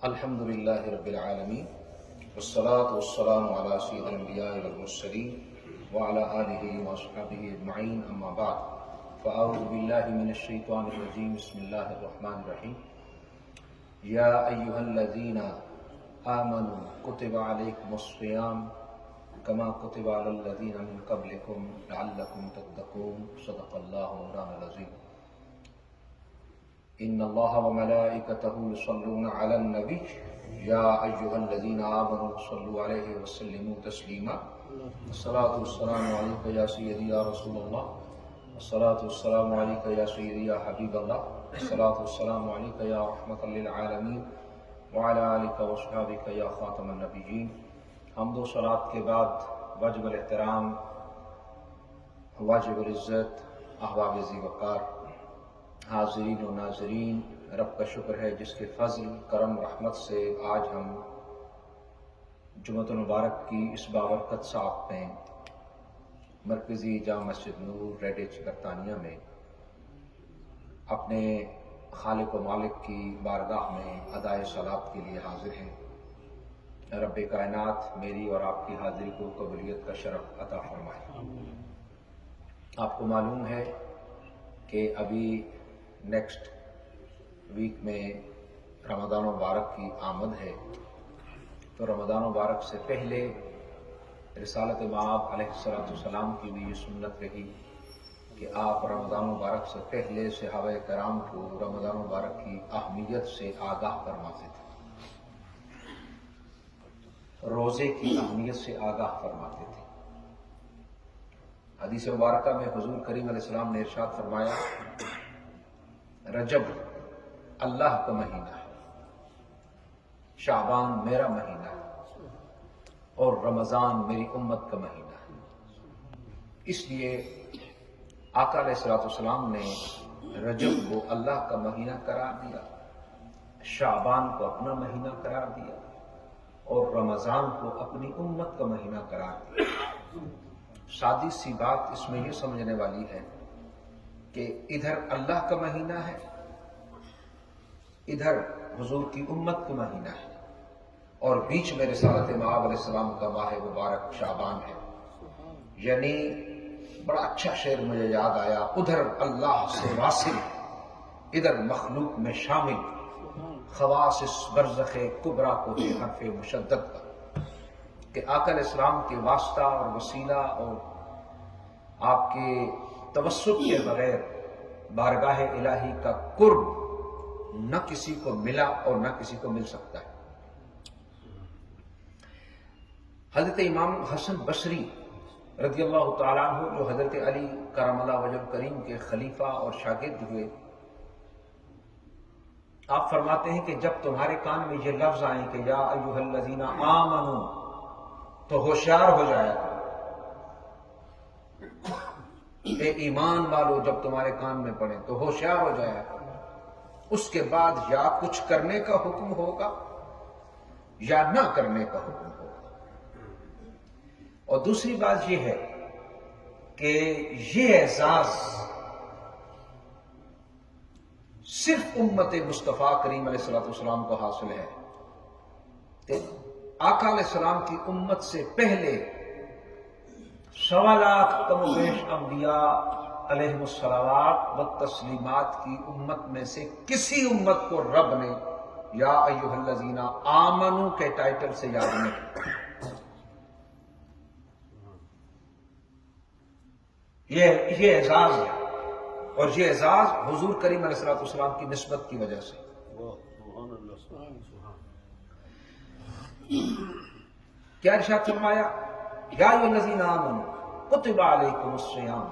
الحمد للہ رب العالمین والصلاة والسلام على سید الانبیاء والمرسلین وعلى آلہ واصحابہ اجمعین اما بعد فاعوذ باللہ من الشیطان الرجیم بسم اللہ الرحمن الرحیم یا ایہا الذین آمنوا کتب علیکم الصیام کما کتب علی الذین من قبلکم لعلکم تتقون صدق اللہ مولانا العظیم ان اللہ وملائکتہ یصلون علی النبی یا ایہا الذین آمنوا صلوا علیہ وسلموا تسلیما الصلاۃ والسلام علیک یا سیدی یا رسول اللہ الصلاۃ والسلام علیک یا سیدی یا حبیب اللہ الصلاۃ والسلام علیک یا رحمۃ للعالمین وعلی آلک واصحابک یا خاتم النبیین۔ حمد و صلاۃ کے بعد واجب الاحترام، واجب العزت، احباب ذی وقار حاضرین و ناظرین، رب کا شکر ہے جس کے فضل کرم رحمت سے آج ہم جمعۃ المبارک کی اس بابرکت ساعت میں مرکزی جامع مسجد نور ریڈیچ برطانیہ میں اپنے خالق و مالک کی بارگاہ میں ادائے صلات کے لیے حاضر ہیں۔ رب کائنات میری اور آپ کی حاضری کو قبولیت کا شرف عطا فرمائے۔ آپ کو معلوم ہے کہ ابھی نیکسٹ ویک میں رمضان مبارک کی آمد ہے، تو رمضان مبارک سے پہلے رسالت مآب علیہ السلام کی بھی یہ سنت رہی کہ آپ رمضان مبارک سے پہلے صحابہ کرام کو رمضان مبارک کی اہمیت سے آگاہ فرماتے تھے، روزے کی اہمیت سے آگاہ فرماتے تھے۔ حدیث مبارکہ میں حضور کریم علیہ السلام نے ارشاد فرمایا، رجب اللہ کا مہینہ ہے، شعبان میرا مہینہ ہے، اور رمضان میری امت کا مہینہ ہے۔ اس لیے آقا علیہ السلام نے رجب کو اللہ کا مہینہ قرار دیا، شعبان کو اپنا مہینہ قرار دیا، اور رمضان کو اپنی امت کا مہینہ قرار دیا۔ سادی سی بات اس میں یہ سمجھنے والی ہے کہ ادھر اللہ کا مہینہ ہے، ادھر حضور کی امت کا مہینہ ہے، اور بیچ میں رسالت مآب علیہ السلام کا ماہ مبارک شعبان ہے۔ یعنی بڑا اچھا شعر مجھے یاد آیا، ادھر اللہ سے واصل ادھر مخلوق میں شامل، خواص اس برزخ کبریٰ کو دے حرف مشدد کا، کہ آقا علیہ السلام کے واسطہ اور وسیلہ اور آپ کے توسط کے بغیر بارگاہ الہی کا قرب نہ کسی کو ملا اور نہ کسی کو مل سکتا ہے۔ حضرت امام حسن بصری رضی اللہ تعالیٰ عنہ جو حضرت علی کرم اللہ وجہ کریم کے خلیفہ اور شاگرد ہوئے، آپ فرماتے ہیں کہ جب تمہارے کان میں یہ لفظ آئیں کہ یا ایھا الذین آمنوا، تو ہوشیار ہو جایا کرو۔ اے ایمان والو جب تمہارے کان میں پڑے تو ہوشیار ہو جایا کرو۔ اس کے بعد یا کچھ کرنے کا حکم ہوگا یا نہ کرنے کا حکم ہوگا۔ اور دوسری بات یہ ہے کہ یہ اعزاز صرف امت مصطفیٰ کریم علیہ السلام کو حاصل ہے کہ آقا علیہ السلام کی امت سے پہلے 1.25 لاکھ کم و بیش انبیاء علیہم الصلوات و تسلیمات کی امت میں سے کسی امت کو رب نے یا ایھا الذین آمنوا کے ٹائٹل سے یاد نہیں کیا۔ یہ اعزاز ہے، اور یہ اعزاز حضور کریم علیہ السلام کی نسبت کی وجہ سے۔ کیا ارشاد فرمایا، یا ایھا الذین آمنوا کتب علیکم الصیام،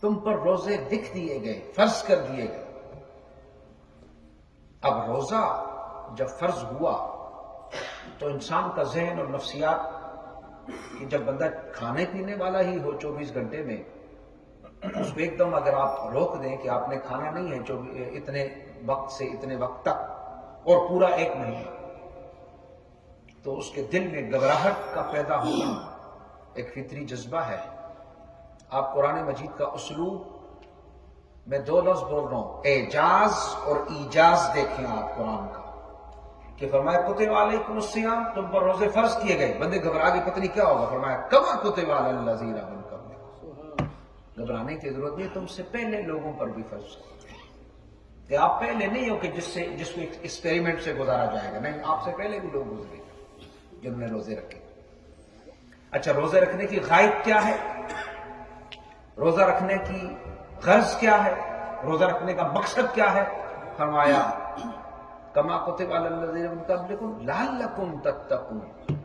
تم پر روزے لکھ دیے گئے، فرض کر دیے گئے۔ اب روزہ جب فرض ہوا تو انسان کا ذہن اور نفسیات کہ جب بندہ کھانے پینے والا ہی ہو 24 گھنٹے میں، اس کو ایک دم اگر آپ روک دیں کہ آپ نے کھانا نہیں ہے اتنے وقت سے اتنے وقت تک اور پورا 1 مہینہ، تو اس کے دل میں گھبراہٹ کا پیدا ہونا ایک فطری جذبہ ہے۔ آپ قرآن مجید کا اسلوب میں 2 لفظ بول رہا ہوں، اعجاز اور ایجاز دیکھیں آپ قرآن کا۔ کہ فرمایا کتب علیکم الصیام، تم پر روزے فرض کیے گئے. بندے گھبرا کے پتہ نہیں کیا ہوگا. فرمایا کما کتب علی الذین من قبلکم، گھبرانے کی ضرورت نہیں، تم سے پہلے لوگوں پر بھی فرض کہ آپ پہلے نہیں ہو کہ جس کو ایکسپیریمنٹ سے گزارا جائے گا. نہیں، آپ سے پہلے بھی لوگ گزرے جنہوں نے روزے رکھے. اچھا، روزے رکھنے کی غائب کیا ہے؟ روزہ رکھنے کی غرض کیا ہے؟ روزہ رکھنے کا مقصد کیا ہے؟ فرمایا کما کتب علی الذین من قبلکم لعلکم تتقون،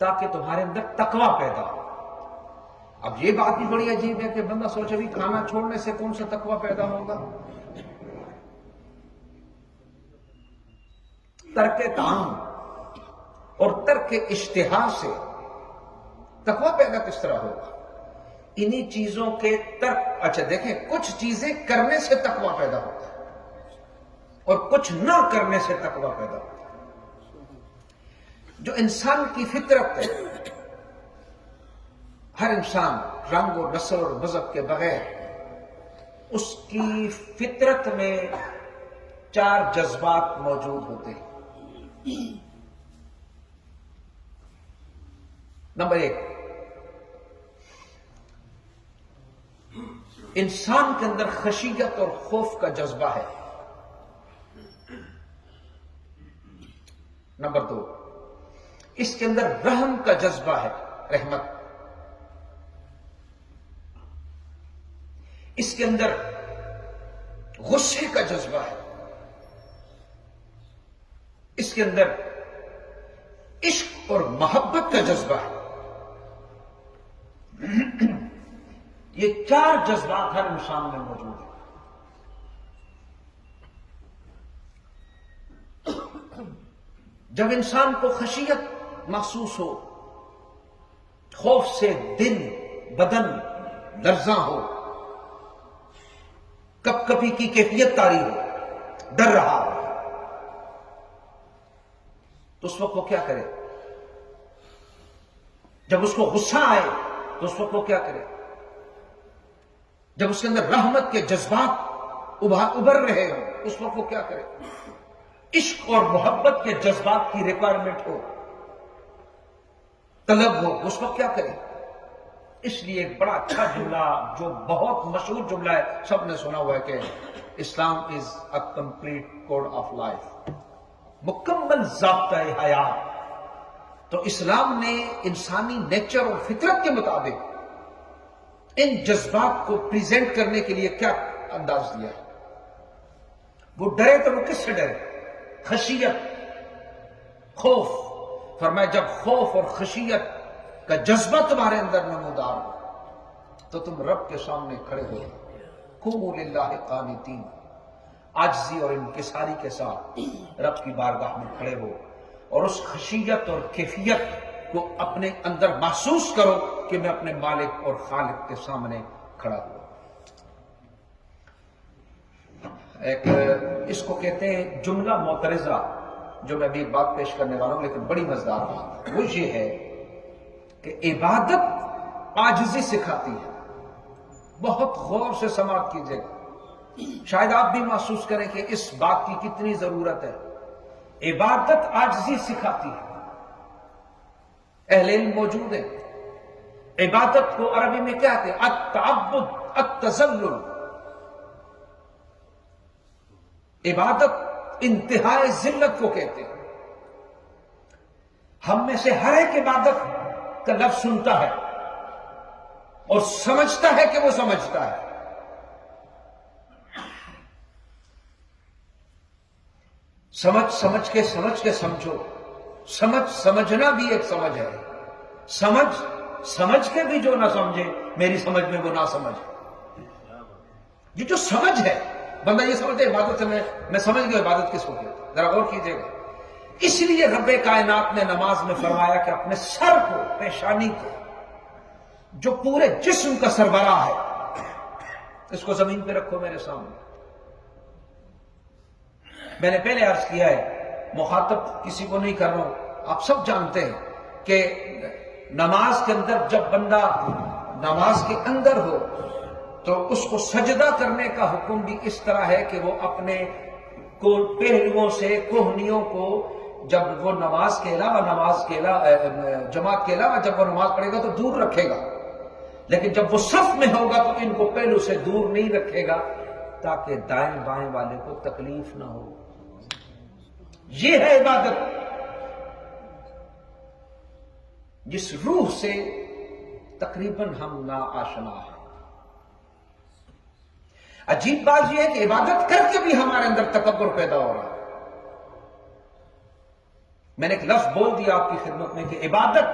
تاکہ تمہارے اندر تقوی پیدا ہو. اب یہ بات بھی بڑی عجیب ہے کہ بندہ سوچے بھی کھانا چھوڑنے سے کون سا تقوی پیدا ہوگا؟ ترک طعام اور ترک اشتہا سے تقوی پیدا کس طرح ہوگا؟ انہی چیزوں کے ترک. اچھا دیکھیں، کچھ چیزیں کرنے سے تقوی پیدا ہوتا ہے اور کچھ نہ کرنے سے تقوی پیدا ہوتا ہے. جو انسان کی فطرت ہے، ہر انسان رنگ اور نسل اور مذہب کے بغیر اس کی فطرت میں 4 جذبات موجود ہوتے ہیں. نمبر 1، انسان کے اندر خشیت اور خوف کا جذبہ ہے. نمبر 2، اس کے اندر رحم کا جذبہ ہے، رحمت. اس کے اندر غصے کا جذبہ ہے. اس کے اندر عشق اور محبت کا جذبہ ہے. یہ 4 جذبات ہر انسان میں موجود ہیں. جب انسان کو خشیت محسوس ہو، خوف سے دل بدن لرزاں ہو، کپ کپی کی کیفیت طاری ہو، ڈر رہا ہو، تو اس وقت وہ کیا کرے؟ جب اس کو غصہ آئے تو اس وقت وہ کیا کرے؟ جب اس کے اندر رحمت کے جذبات ابھر رہے ہو اس وقت وہ کیا کرے؟ عشق اور محبت کے جذبات کی ریکوائرمنٹ ہو، طلب ہو، اس وقت کیا کرے؟ اس لیے ایک بڑا اچھا جملہ جو بہت مشہور جملہ ہے، سب نے سنا ہوا ہے کہ Islam is a complete code of life, مکمل ضابطہ حیات. تو اسلام نے انسانی نیچر اور فطرت کے مطابق ان جذبات کو پریزنٹ کرنے کے لیے کیا انداز دیا ہے. وہ ڈرے تو وہ کس سے ڈرے؟ خشیت، خوف. فرمایا جب خوف اور خشیت کا جذبہ تمہارے اندر نمودار ہو تو تم رب کے سامنے کھڑے ہو، قوموا للہ قانتین، عاجزی اور انکساری کے ساتھ رب کی بارگاہ میں کھڑے ہو، اور اس خشیت اور کیفیت کو اپنے اندر محسوس کرو کہ میں اپنے مالک اور خالق کے سامنے کھڑا ہوں. ایک اس کو کہتے ہیں جملہ معترضہ، جو میں بھی ایک بات پیش کرنے والا ہوں لیکن بڑی مزیدار بات ہے. وہ یہ ہے کہ عبادت عاجزی سکھاتی ہے. بہت غور سے سماعت کیجئے گا، شاید آپ بھی محسوس کریں کہ اس بات کی کتنی ضرورت ہے. عبادت عاجزی سکھاتی ہے. اہل علم موجود ہیں. عبادت کو عربی میں کیا کہتے ہیں؟ التعبد، التذلل. عبادت انتہائی ذلت کو کہتے ہیں. ہم میں سے ہر ایک عبادت کا لفظ سنتا ہے اور سمجھتا ہے کہ وہ سمجھتا ہے. سمجھ کے سمجھو. سمجھنا بھی ایک سمجھ ہے. سمجھ کے بھی جو نہ سمجھے میری سمجھ میں وہ نہ سمجھ. یہ جو سمجھ ہے، بندہ یہ سمجھتے عبادت سے میں سمجھ گیا عبادت کس کو کہتے ہیں. ذرا غور کیجئے گا. اس لیے رب کائنات نے نماز میں فرمایا کہ اپنے سر کو، پیشانی کو، جو پورے جسم کا سربراہ ہے، اس کو زمین پہ رکھو میرے سامنے. میں نے پہلے عرض کیا ہے، مخاطب کسی کو نہیں کر رہا ہوں، آپ سب جانتے ہیں کہ نماز کے اندر جب بندہ نماز کے اندر ہو تو اس کو سجدہ کرنے کا حکم بھی اس طرح ہے کہ وہ اپنے پہلوؤں سے کوہنیوں کو جب وہ نماز کے علاوہ جماعت کے علاوہ جب وہ نماز پڑھے گا تو دور رکھے گا، لیکن جب وہ صف میں ہوگا تو ان کو پہلو سے دور نہیں رکھے گا تاکہ دائیں بائیں والے کو تکلیف نہ ہو۔ یہ ہے عبادت جس روح سے تقریباً ہم نا آشنا ہیں۔ عجیب بات یہ ہے کہ عبادت کر کے بھی ہمارے اندر تکبر پیدا ہو رہا ہے۔ میں نے ایک لفظ بول دیا آپ کی خدمت میں کہ عبادت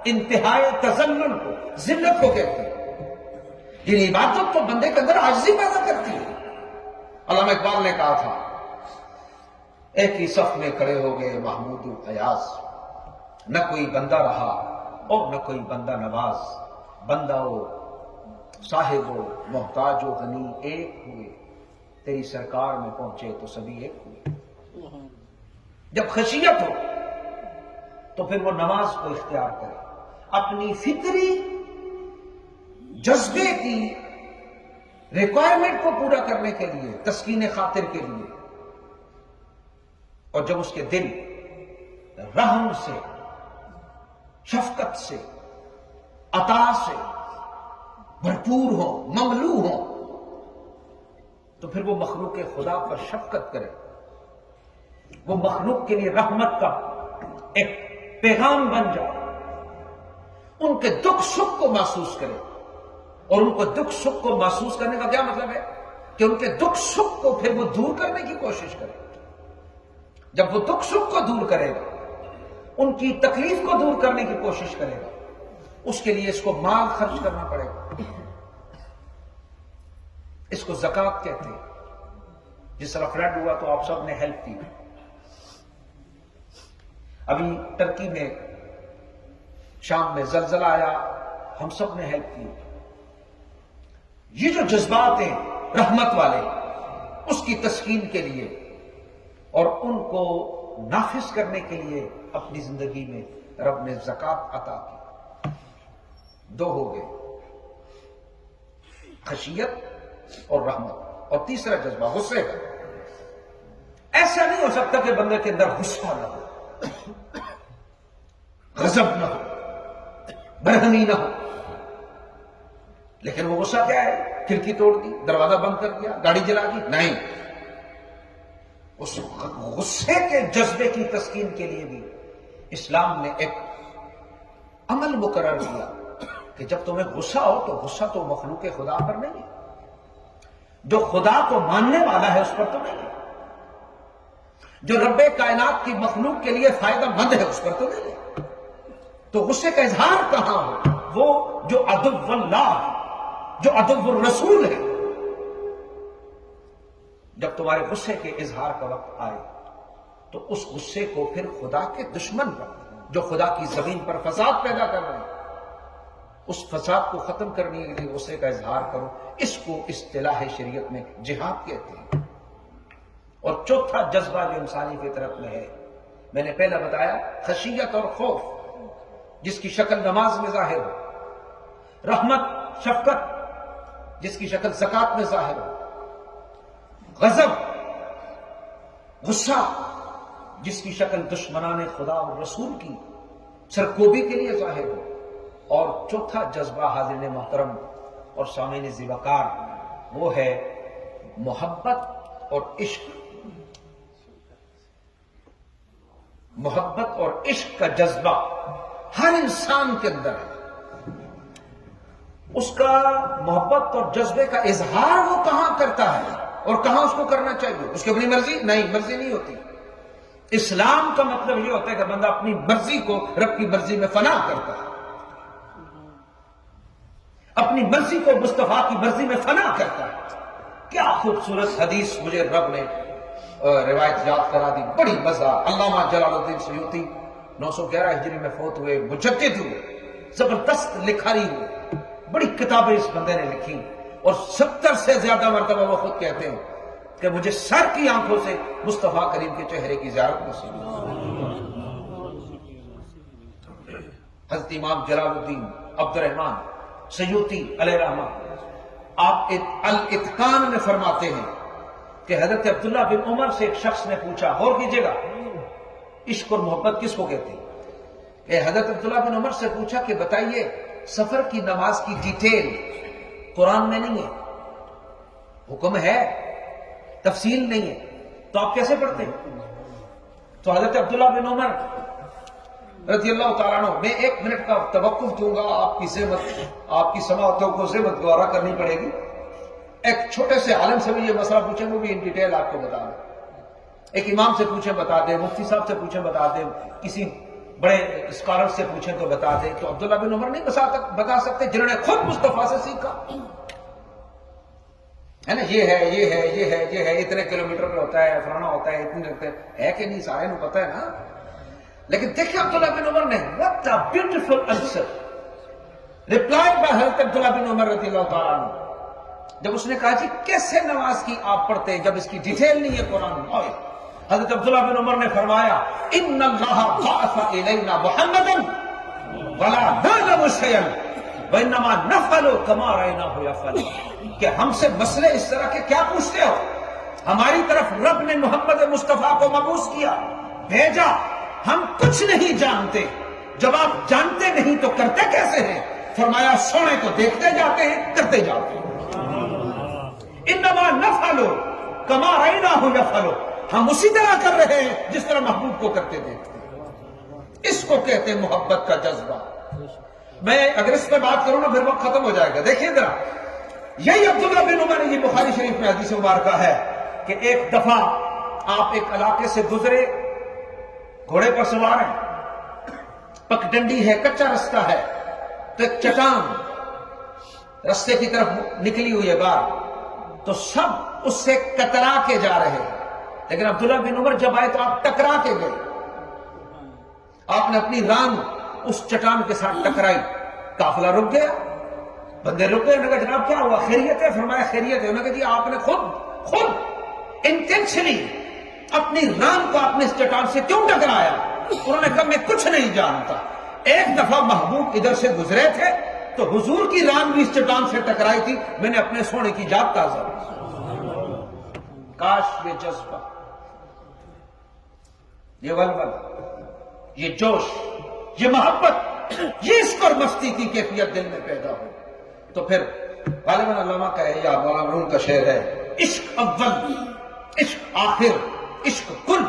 انتہائی تذلل کو، ذلت کو کہتے ہیں۔ یہ عبادت تو بندے کے اندر عاجزی پیدا کرتی ہے۔ علامہ اقبال نے کہا تھا، ایک ہی صف میں کھڑے ہو گئے محمود و ایاز، نہ کوئی بندہ رہا اور نہ کوئی بندہ نواز، بندہ و صاحب و محتاج و غنی ایک ہوئے، تیری سرکار میں پہنچے تو سبھی ایک ہوئے۔ جب خشیت ہو تو پھر وہ نماز کو اختیار کرے، اپنی فطری جذبے کی ریکوائرمنٹ کو پورا کرنے کے لیے، تسکین خاطر کے لیے، اور جب اس کے دل رحم سے، شفقت سے، عطا سے بھرپور ہو، مملو ہو، تو پھر وہ مخلوق خدا پر شفقت کرے، وہ مخلوق کے لیے رحمت کا ایک پیغام بن جائے، ان کے دکھ سکھ کو محسوس کرے۔ اور ان کو دکھ سکھ کو محسوس کرنے کا کیا مطلب ہے؟ کہ ان کے دکھ سکھ کو پھر وہ دور کرنے کی کوشش کرے۔ جب وہ دکھ سکھ کو دور کرے گا، ان کی تکلیف کو دور کرنے کی کوشش کرے گا، اس کے لیے اس کو مال خرچ کرنا پڑے گا۔ اس کو زکوٰۃ کہتے ہیں۔ جس طرح فلڈ ہوا تو آپ سب نے ہیلپ کی۔ ابھی ترکی میں شام میں زلزلہ آیا، ہم سب نے ہیلپ کی۔ یہ جو جذبات ہیں رحمت والے، اس کی تسکین کے لیے اور ان کو نافذ کرنے کے لیے اپنی زندگی میں رب نے زکوٰۃ عطا کی۔ دو ہو گئے، خشیت اور رحمت، اور تیسرا جذبہ غصے کا۔ ایسا نہیں ہو سکتا کہ بندے کے اندر غصہ نہ ہو، غضب نہ ہو، برہمی نہ ہو، لیکن وہ غصہ کیا ہے؟ کھڑکی توڑ دی، دروازہ بند کر دیا، گاڑی جلا دی؟ نہیں، اس غصے کے جذبے کی تسکین کے لیے بھی اسلام نے ایک عمل مقرر کیا کہ جب تمہیں غصہ ہو تو غصہ تو مخلوق خدا پر نہیں ہے، جو خدا کو ماننے والا ہے اس پر تو نہیں ہے، جو رب کائنات کی مخلوق کے لیے فائدہ مند ہے اس پر تو نہیں ہے۔ تو غصے کا اظہار کہاں ہو؟ وہ جو عدو اللہ، جو عدو الرسول ہے۔ جب تمہارے غصے کے اظہار کا وقت آئے تو اس غصے کو پھر خدا کے دشمن پر، جو خدا کی زمین پر فساد پیدا کر رہے ہیں، اس فساد کو ختم کرنے کے لیے غصے کا اظہار کرو۔ اس کو اصطلاح شریعت میں جہاد کہتے ہیں۔ اور چوتھا جذبہ جو انسانی فطرت میں ہے، میں نے پہلا بتایا، خشیت اور خوف، جس کی شکل نماز میں ظاہر ہو، رحمت، شفقت، جس کی شکل زکوٰۃ میں ظاہر ہو، غضب، غصہ، جس کی شکل دشمنان خدا اور رسول کی سرکوبی کے لیے ظاہر ہو، اور چوتھا جذبہ حاضرین محترم اور سامعین ذی وقار، وہ ہے محبت اور عشق۔ محبت اور عشق کا جذبہ ہر انسان کے اندر ہے۔ اس کا محبت اور جذبے کا اظہار وہ کہاں کرتا ہے اور کہاں اس کو کرنا چاہیے؟ اس کی اپنی مرضی؟ نہیں، مرضی نہیں ہوتی۔ اسلام کا مطلب یہ ہوتا ہے کہ بندہ اپنی مرضی کو رب کی مرضی میں فنا کرتا ہے، اپنی مرضی کو مصطفیٰ کی مرضی میں فنا کرتا ہے۔ کیا خوبصورت حدیث مجھے رب نے روایت یاد کرا دی، بڑی مزہ۔ علامہ جلال الدین سیوطی 911 ہجری میں فوت ہوئے، مجدد ہوئے، زبردست لکھاری ہوئے، بڑی کتابیں اس بندے نے لکھی، اور 70 سے زیادہ مرتبہ وہ خود کہتے ہیں کہ مجھے سر کی آنکھوں سے مصطفیٰ کریم کے چہرے کی زیارت نصیب ہوئی۔ حضرت امام جلال الدین عبد الرحمن سیوطی علیہ رحمہ، آپ الاتقان میں فرماتے ہیں کہ حضرت عبداللہ بن عمر سے ایک شخص نے پوچھا، غور کیجیے گا، عشق اور محبت کس کو کہتے ہیں؟ کہ حضرت عبداللہ بن عمر سے پوچھا کہ بتائیے سفر کی نماز کی ڈیٹیل قرآن میں نہیں ہے، حکم ہے، تفصیل نہیں ہے، تو آپ کیسے پڑھتے ہیں؟ تو حضرت عبداللہ بن عمر رضی اللہ تعالیٰ عنہ، میں 1 منٹ کا توقف دوں گا، آپ کی سماعتوں کو زحمت گوارا کرنی پڑے گی۔ ایک چھوٹے سے عالم سے بھی یہ مسئلہ پوچھیں، وہ بھی ان ڈیٹیل آپ کو بتا دیں، ایک امام سے پوچھیں بتا دیں، مفتی صاحب سے پوچھیں بتا دیں، کسی بڑے اسکالر سے پوچھیں تو بتا دیں، تو عبداللہ بن عمر نہیں بتا سکتے جنہوں نے خود مصطفیٰ سے سیکھا ہے نا، یہ ہے یہ ہے یہ ہے یہ ہے، اتنے کلومیٹر پہ ہوتا ہے، فلانا ہوتا ہے، اتنے ہے کہ نہیں، سارے کو پتہ ہے نا۔ لیکن دیکھیں عبداللہ بن عمر نے what a beautiful answer replied by حضرت عبداللہ بن عمر رضی اللہ تعالیٰ عنہ، جب اس نے کہا جی کیسے نماز کی آپ پڑھتے ہیں جب اس کی ڈیٹیل نہیں ہے قرآن میں؟ حضرت عبداللہ بن عمر نے فرمایا ان اللہ بعث الینا محمدا ولا نعلم شیئا وانما نفعل کما رأیناہ یفعل، کہ ہم سے مسئلے اس طرح کے کیا پوچھتے ہو؟ ہماری طرف رب نے محمد مصطفیٰ کو مبعوث کیا، بھیجا، ہم کچھ نہیں جانتے، جب آپ جانتے نہیں تو کرتے کیسے ہیں؟ فرمایا سونے کو دیکھتے جاتے ہیں، کرتے جاتے ہیں۔ انما نفعل کما رأیناہ یفعل، ہم اسی طرح کر رہے ہیں جس طرح محبوب کو کرتے دیکھتے ہیں۔ اس کو کہتے ہیں محبت کا جذبہ۔ میں اگر اس پہ بات کروں نا پھر وقت ختم ہو جائے گا۔ دیکھیے ذرا، یہی عبداللہ بن عمر، یہ بخاری شریف میں حدیث مبارکہ ہے کہ ایک دفعہ آپ ایک علاقے سے گزرے، گھوڑے پر سوار ہیں، پگڈنڈی ہے، کچا رستہ ہے، تو ایک چٹان رستے کی طرف نکلی ہوئی ہے باہر، تو سب اس سے کترا کے جا رہے ہیں، لیکن عبداللہ بن عمر جب آئے تو آپ ٹکرا کے گئے، آپ نے اپنی ران اس چٹان کے ساتھ ٹکرائی، قافلہ رک گیا، بندے رک گئے، انہوں نے کہا جناب کیا ہوا، خیریت ہے؟ فرمایا خیریت ہے۔ انہوں نے کہا جی آپ نے خود انٹینشنلی اپنی ران کو اپنے اس چٹان سے کیوں ٹکرایا؟ انہوں نے کہا میں کچھ نہیں جانتا، ایک دفعہ محبوب ادھر سے گزرے تھے تو حضور کی ران بھی اس چٹان سے ٹکرائی تھی، میں نے اپنے سونے کی جات تازہ کی۔ کاش یہ جذبہ، یہ ولولہ، یہ جوش، یہ محبت، یہ عشق اور مستی کی کیفیت دل میں پیدا ہو، تو پھر غالباً علامہ کا ہے یا مولانا روم کا شعر ہے، عشق اول، عشق آخر، عشق کل،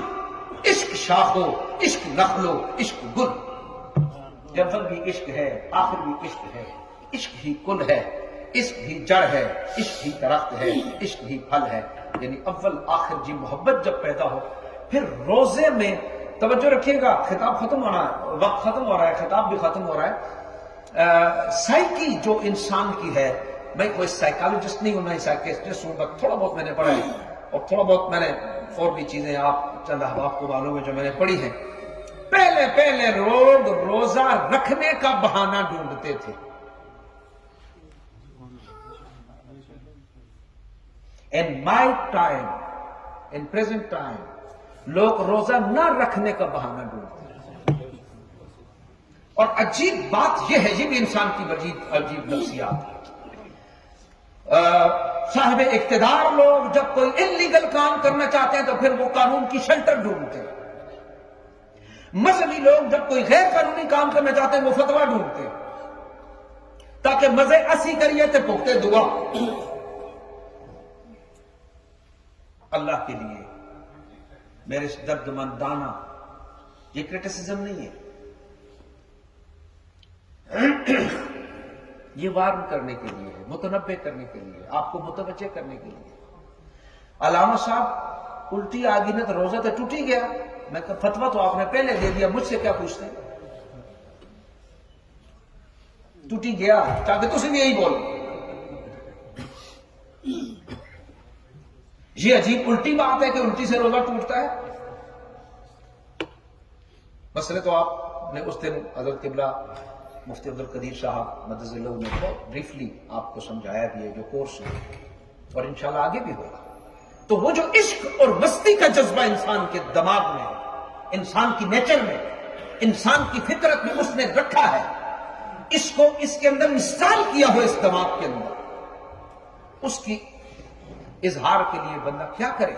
عشق شاخو، عشق نخلو، عشق گل۔ اول بھی عشق ہے، آخر بھی عشق ہے، عشق ہی کل ہے، عشق ہی جڑ ہے، عشق ہی درخت ہے، عشق ہی پھل ہے، یعنی اول آخر جی محبت جب پیدا ہو۔ پھر روزے میں توجہ رکھیے گا، خطاب ختم ہو رہا ہے، وقت ختم ہو رہا ہے، خطاب بھی ختم ہو رہا ہے۔ سائیکی جو انسان کی ہے، میں کوئی سائیکالوجسٹ نہیں ہوں، میں سائیکسٹسٹ ہوں، بس تھوڑا بہت میں نے پڑھا ہے، اور تھوڑا بہت میں نے اور بھی چیزیں آپ چند احباب کو معلوم ہے جو میں نے پڑھی ہیں۔ پہلے لوگ روزہ رکھنے کا بہانہ ڈھونڈتے تھے، in my time, in present time لوگ روزہ نہ رکھنے کا بہانہ ڈھونڈتے ہیں۔ اور عجیب بات یہ ہے، یہ بھی انسان کی عجیب نفسیات ہے۔ صاحب اقتدار لوگ جب کوئی انلیگل کام کرنا چاہتے ہیں تو پھر وہ قانون کی شیلٹر ڈھونڈتے ہیں، مذہبی لوگ جب کوئی غیر قانونی کام کرنا چاہتے ہیں وہ فتویٰ ڈھونڈتے ہیں تاکہ مزے اسی کریے تے پکتے دعا۔ اللہ کے لیے میرے درد مندانہ یہ کرٹیسزم نہیں ہے، یہ وارن کرنے کے لیے ہے، متنبہ کرنے کے لیے، آپ کو متوجہ کرنے کے لیے۔ علامہ صاحب الٹی آ گئی نا تو روزہ تو ٹوٹ ہی گیا، میں کہا فتویٰ تو آپ نے پہلے دے دیا، مجھ سے کیا پوچھتے ہیں؟ ٹوٹی گیا، چاہتے تو بھی یہی بول۔ یہ عجیب الٹی بات ہے کہ الٹی سے روزہ ٹوٹتا ہے۔ مسئلے تو آپ نے اس دن حضرت قبلہ مفتی عبدالقدیر صاحب مدد اللہ نے بہت بریفلی آپ کو سمجھایا بھی ہے، جو کورس ہے، اور انشاءاللہ آگے بھی ہوگا۔ تو وہ جو عشق اور مستی کا جذبہ انسان کے دماغ میں، انسان کی نیچر میں، انسان کی فطرت میں اس نے رکھا ہے، اس کو اس کے اندر انسٹال کیا ہو اس دماغ کے اندر، اس کی اظہار کے لیے بندہ کیا کرے؟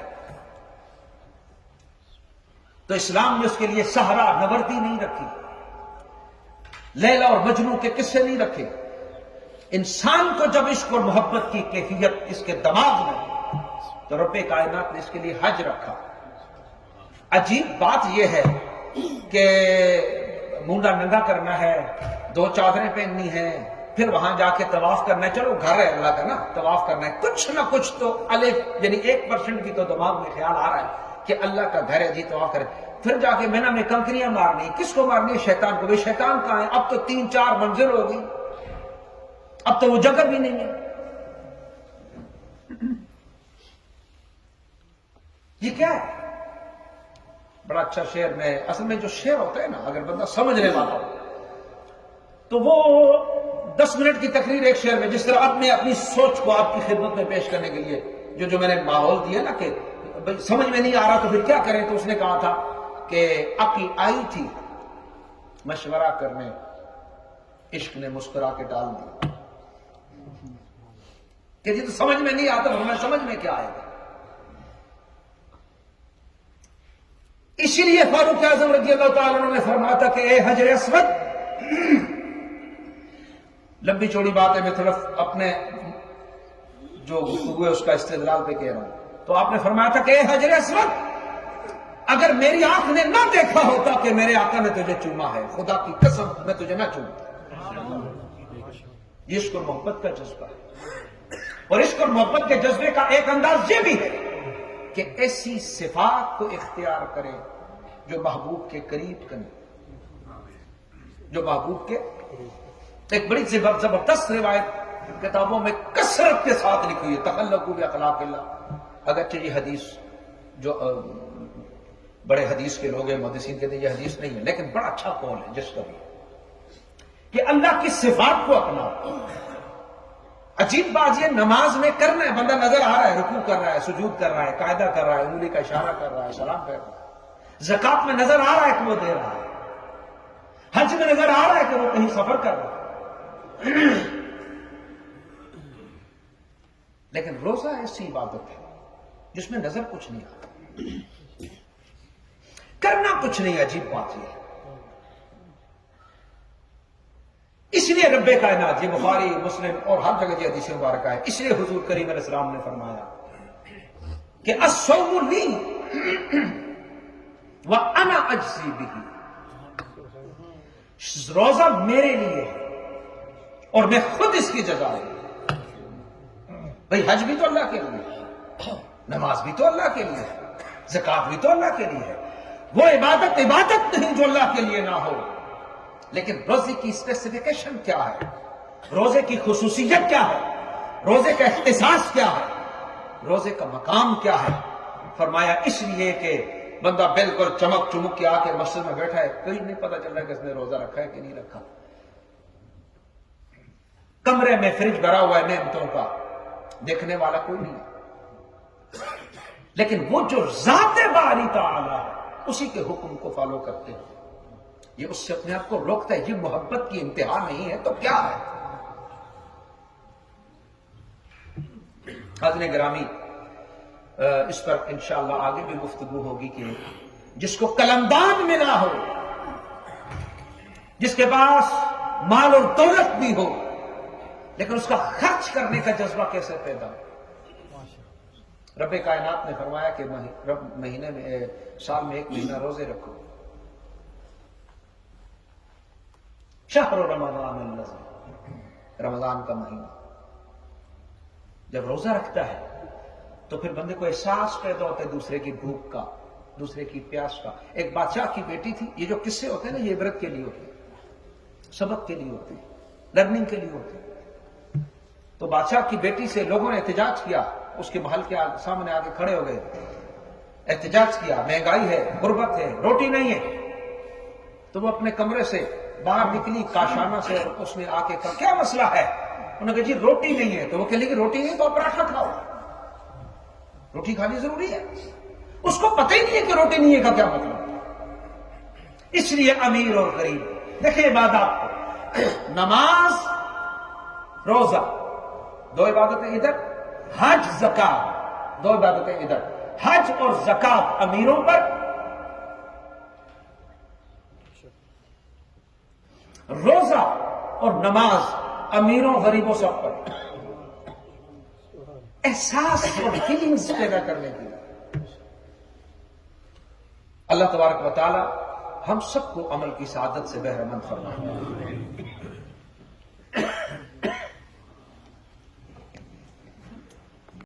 تو اسلام نے اس کے لیے سہرا نوردی نہیں رکھی، لیلا اور مجنو کے قصے نہیں رکھے۔ انسان کو جب عشق اور محبت کی کیفیت اس کے دماغ میں، تو رب کائنات نے اس کے لیے حج رکھا۔ عجیب بات یہ ہے کہ مونڈا ننگا کرنا ہے، 2 چادریں پہننی ہیں، پھر وہاں جا کے طواف کرنا ہے۔ چلو گھر ہے اللہ کا نا، طواف کرنا ہے، کچھ نہ کچھ تو الف یعنی 1% بھی تو دماغ میں خیال آ رہا ہے کہ اللہ کا گھر ہے جی طواف کرے۔ پھر جا کے مینا میں کنکریاں مارنی، کس کو مارنی ہے؟ شیطان کو۔ بھئی شیطان کہاں ہے؟ اب تو 3-4 منزل ہو گئی، اب تو وہ جگہ بھی نہیں ہے۔ یہ کیا ہے؟ بڑا اچھا شعر میں، اصل میں جو شعر ہوتا ہے نا، اگر بندہ سمجھنے والا ہو تو وہ 10 منٹ کی تقریر ایک شعر میں، جس طرح اب میں اپنی سوچ کو آپ کی خدمت میں پیش کرنے کے لیے جو میں نے ماحول دیا نا کہ سمجھ میں نہیں آ رہا تو پھر کیا کریں، تو اس نے کہا تھا کہ عقل آئی تھی مشورہ کرنے، عشق نے مسکرا کے ڈال دی۔ کہ جی تو سمجھ میں نہیں آتا، ہمیں سمجھ میں کیا آئے گا؟ اسی لیے فاروق اعظم رضی اللہ تعالیٰ عنہ نے فرمایا تھا کہ اے حجر اسود، لمبی چوڑی بات ہے، میں تھوڑا اپنے جو گفتگو ہے اس کا استدلال پہ کہہ رہا ہوں۔ تو آپ نے فرمایا تھا کہ اے حجر اسود، اگر میری آنکھ نے نہ دیکھا ہوتا کہ میرے آقا نے تجھے چوما ہے، خدا کی قسم میں تجھے نہ چومتا۔ یہ عشق اور محبت کا جذبہ ہے، اور عشق اور محبت کے جذبے کا ایک انداز یہ بھی ہے کہ ایسی صفات کو اختیار کرے جو محبوب کے قریب کرے، جو محبوب کے۔ ایک بڑی زبردست روایت کتابوں میں کثرت کے ساتھ لکھی ہوئی ہے، تخلقوا باخلاق اللہ۔ اگرچہ یہ حدیث جو بڑے حدیث کے لوگ ہیں، محدثین کہتے ہیں یہ حدیث نہیں ہے، لیکن بڑا اچھا قول ہے جس کا بھی، کہ اللہ کی صفات کو اپناؤ۔ عجیب بات یہ نماز میں کرنا ہے، بندہ نظر آ رہا ہے رکوع کر رہا ہے، سجود کر رہا ہے، قاعدہ کر رہا ہے، انگلی کا اشارہ کر رہا ہے، سلام کر رہا ہے۔ زکات میں نظر آ رہا ہے کہ وہ دے رہا ہے، حج میں نظر آ رہا ہے کہ وہ کہیں سفر کر رہا ہے، لیکن روزہ ایسی عبادت ہے جس میں نظر کچھ نہیں آتا، کرنا کچھ نہیں۔ عجیب بات یہ ہے، اس لیے رب کائنات، یہ بخاری مسلم اور ہر جگہ یہ حدیث مبارکہ ہے، اس لیے حضور کریم علیہ السلام نے فرمایا کہ الصوم لی وانا اجزی بہ، روزہ میرے لیے ہے اور میں خود اس کی جزا دوں۔ بھئی حج بھی تو اللہ کے لیے ہے، نماز بھی تو اللہ کے لیے ہے، زکات بھی تو اللہ کے لیے ہے۔ وہ عبادت نہیں جو اللہ کے لیے نہ ہو، لیکن روزے کی اسپیسیفیکیشن کیا ہے، روزے کی خصوصیت کیا ہے، روزے کا اختصاص کیا ہے، روزے کا مقام کیا ہے؟ فرمایا اس لیے کہ بندہ بالکل چمک چمک کے آ کے مسجد میں بیٹھا ہے، کوئی نہیں پتا چل رہا کہ اس نے روزہ رکھا ہے کہ نہیں رکھا، کمرے میں فریج بھرا ہوا ہے نعمتوں کا، دیکھنے والا کوئی نہیں ہے، لیکن وہ جو ذات باری تعالی ہے اسی کے حکم کو فالو کرتے ہیں، یہ اس سے اپنے آپ کو روکتا ہے۔ یہ محبت کی انتہا نہیں ہے تو کیا ہے؟ حاضرین گرامی، اس پر انشاءاللہ آگے بھی گفتگو ہوگی کہ جس کو قلمدان ملا ہو، جس کے پاس مال اور دولت بھی ہو، لیکن اس کا خرچ کرنے کا جذبہ کیسے پیدا ہو؟ رب کائنات نے فرمایا کہ مہینے میں، سال میں 1 مہینہ روزے رکھو، شہر رمضان الذی، رمضان کا مہینہ۔ جب روزہ رکھتا ہے تو پھر بندے کو احساس پیدا ہوتا ہے دوسرے کی بھوک کا، دوسرے کی پیاس کا۔ ایک بادشاہ کی بیٹی تھی، یہ جو قصے ہوتے ہیں نا، یہ عبرت کے لیے ہوتے ہیں، سبق کے لیے ہوتے ہیں، لرننگ کے لیے ہوتے ہیں۔ تو بادشاہ کی بیٹی سے لوگوں نے احتجاج کیا، اس کے محل کے سامنے آگے کھڑے ہو گئے، احتجاج کیا، مہنگائی ہے، غربت ہے، روٹی نہیں ہے۔ تو وہ اپنے کمرے سے باہر نکلی کاشانہ سے، اور اس نے آ کے کہا کیا مسئلہ ہے؟ انہوں نے کہا جی روٹی نہیں ہے۔ تو وہ کہہ لگی روٹی نہیں تو پراٹھا کھاؤ، روٹی کھانی ضروری ہے۔ اس کو پتہ ہی نہیں ہے کہ روٹی نہیں ہے کا کیا مطلب۔ اس لیے امیر اور غریب دیکھیں عبادات کو، نماز روزہ 2 عبادتیں ادھر، حج زکات دو عبادتیں ادھر، حج اور زکات امیروں پر، روزہ اور نماز امیروں غریبوں سب پر، احساس اور فیلنگز پیدا کرنے کے لیے۔ اللہ تبارک و تعالی ہم سب کو عمل کی سعادت سے بہرہ مند فرمائے۔